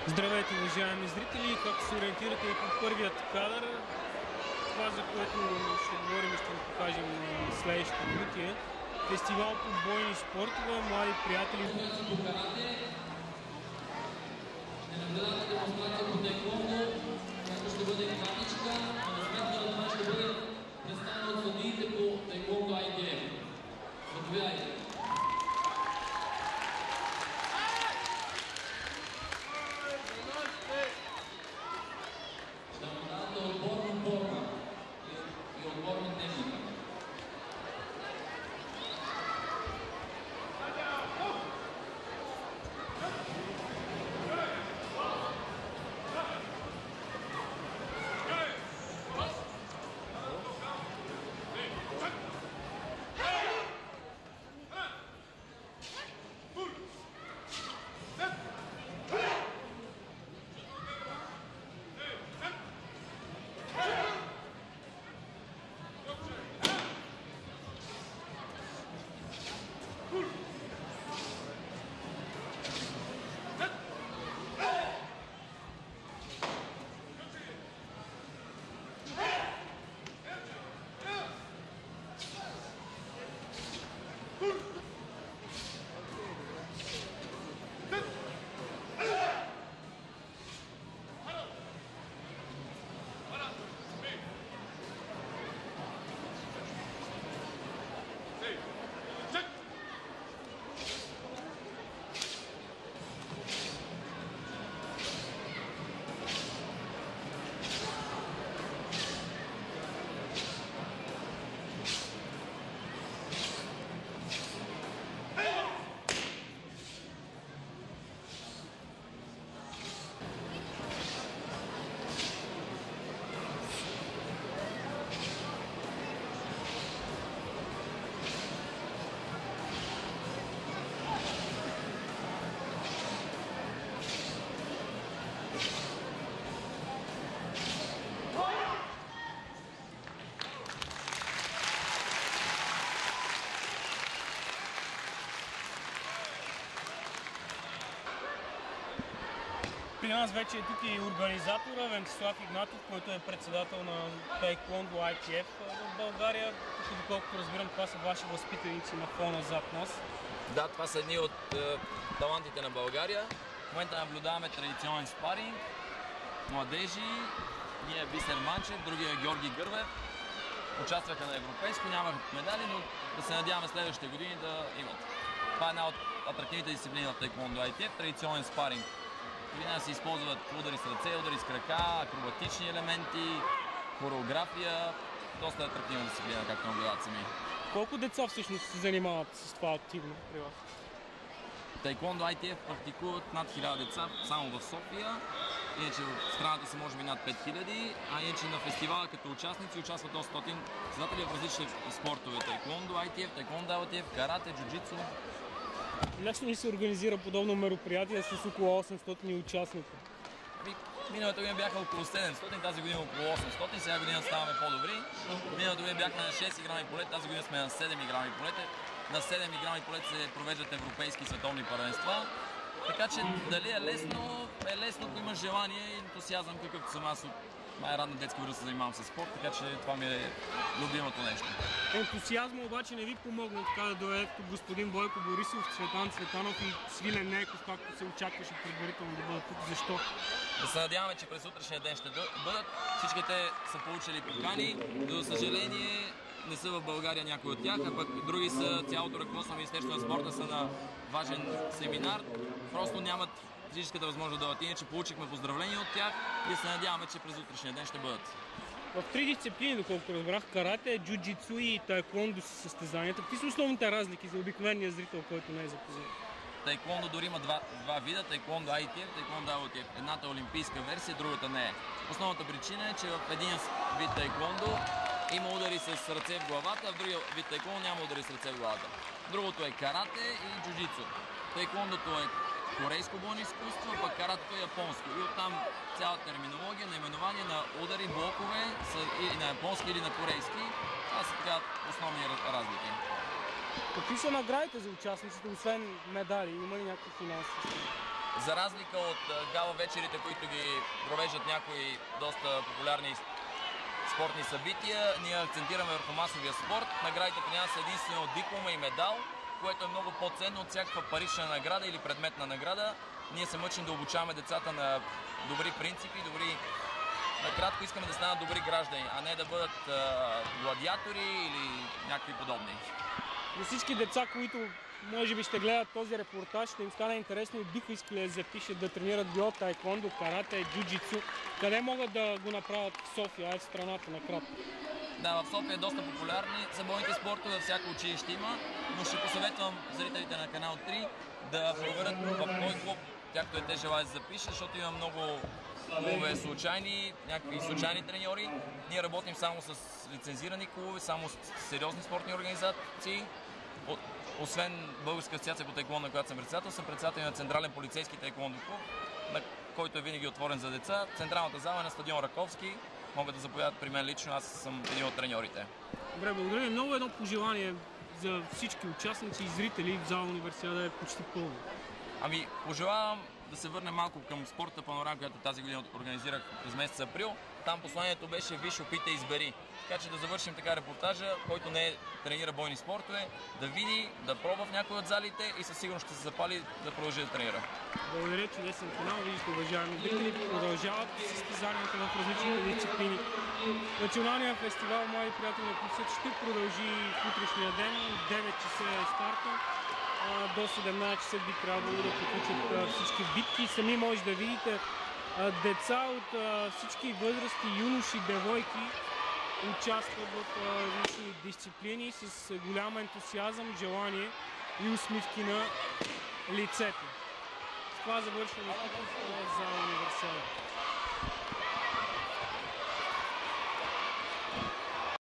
Здравейте, уважаеми зрители! Както се ориентирате и по първият кадър, това, за което ще говорим и ще ви покажем на следващите минути, е фестивал по бойни спортове, млади приятели. Ще наблюдаваме демонстрация по таеквондо, която ще бъде кратичка, а на сметка на това ще бъде представена от съдиите по таеквондо ITF. Заповядайте! Ще наблюдавате отборна форма и отборна техника. При нас вече е тук и организатора Венцислав Игнатов, който е председател на Taekwondo ITF в България. Тук, доколкото разбирам, това са ваши възпитаници на фона зад нас. Да, това са едни от талантите на България. В момента наблюдаваме традиционен спаринг, младежи, ние Бисер Манчев, другия Георги Гървев. Участваха на европейско, нямах медали, но да се надяваме следващите години да имат. Това е една от атрактивните дисциплини на Taekwondo ITF, традиционен спаринг. При нас се използват удари с ръце, удари с крака, акробатични елементи, хореография. Доста атрактивна дисциплина, както наблюдават сами. Колко деца всъщност се занимават с това активно при вас? Taekwondo ITF практикуват над 1000 деца само в София. Иначе в страната са може би над 5000, а иначе на фестивала като участници участват 800 състезатели в различни спортове. Taekwondo ITF, Taekwondo ITF, карате, джуджицу. Лесно ли се организира подобно мероприятие с около 800 участника? Миналата година бяха около 700, тази година около 800, сега година ставаме по-добри. Миналата година бяхме на 6 игрални полета, тази година сме на 7 игрални полета. На 7 игрални полета се провеждат европейски и световни първенства. Така че дали е лесно, ако имаш желание и ентусиазъм, какъвто съм аз от най-ранна детска възраст се занимавам с спорт, така че това ми е любимото нещо. Ентусиазма обаче не ви помогна така да дойдете тук господин Бойко Борисов, Цветан Цветанов и Свилен Нейков, както се очакваше предварително да бъдат тук. Защо? Да се надяваме, че през утрешния ден ще бъдат. Всички те са получили покани. За съжаление не са в България някои от тях, а пък други са, цялото ръководство на Министерството на спорта са на важен семинар. Просто нямат физическата възможност да дойдат. Иначе получихме поздравления от тях и се надяваме, че през утрешния ден ще бъдат. В три дисциплини, доколкото разбрах, карате, джуджицу и таеквондо са състезанията. Какви са основните разлики за обикновения зрител, който не е запознат? Таеквондо дори има два вида, Taekwondo ITF, Taekwondo ITF. Едната е олимпийска версия, другата не е. Основната причина е, че в един вид таеквондо има удари с ръце в главата, а в другия вид таеквондо няма удари с ръце в главата. Другото е карате и джуджицу. Таеквондото е корейско бойно изкуство, пък каратето е японско. И оттам цялата терминология, наименование на удари, блокове или на японски или на корейски. Това са така основни разлики. Какви са наградите за участниците, освен медали? Има ли някакви финанси? За разлика от гала вечерите, които ги провеждат някои доста популярни спортни събития, ние акцентираме върху масовия спорт. Наградите при нас са единствено диплома и медал, което е много по-ценно от всякаква парична награда или предметна награда. Ние се мъчим да обучаваме децата на добри принципи, накратко искаме да станат добри граждани, а не да бъдат гладиатори или някакви подобни. За всички деца, които може би ще гледат този репортаж, ще им стане интересно и биха искали да запишат да тренират било таеквондо, карате, джуджицу. Къде могат да го направят в София, в страната накратко? Да, в София е доста популярни забойните спортове, всяко училище има, но ще посъветвам зрителите на канал 3 да проверят в кой клуб тяхто те желаят да запише, защото има много клубове случайни, някакви случайни треньори. Ние работим само с лицензирани клубове, само с сериозни спортни организации. Освен Българска асоциация по таеквондо, на която съм председател на Централен полицейски таеквондо клуб, който е винаги отворен за деца. Централната зала е на стадион Раковски. Могат да заповядат при мен лично, аз съм един от треньорите. Добре, благодаря ви. Много едно пожелание за всички участници и зрители в зала Универсиада е почти пълно. Ами, пожелавам да се върнем малко към спортната панорама, която тази година организирах през месец април. Там посланието беше "Виж, опитай, избери". Така че да завършим така репортажа, който не тренира бойни спортове, да види, да пробва в някои от залите и със сигурност ще се запали да продължи да тренира. Благодаря, чудесен финал. Виждате, уважаеми зрители, продължават състезанията в различните дисциплини. Националният фестивал "Млади приятели на плюсът" ще продължи в утрешния ден. 9 часа е старта. До 17 часа би трябвало да приключат всички битки. Сами може да видите деца от всички възрасти, юноши, девойки участват в различни дисциплини с голям ентусиазъм, желание и усмивки на лицето. С това завършваме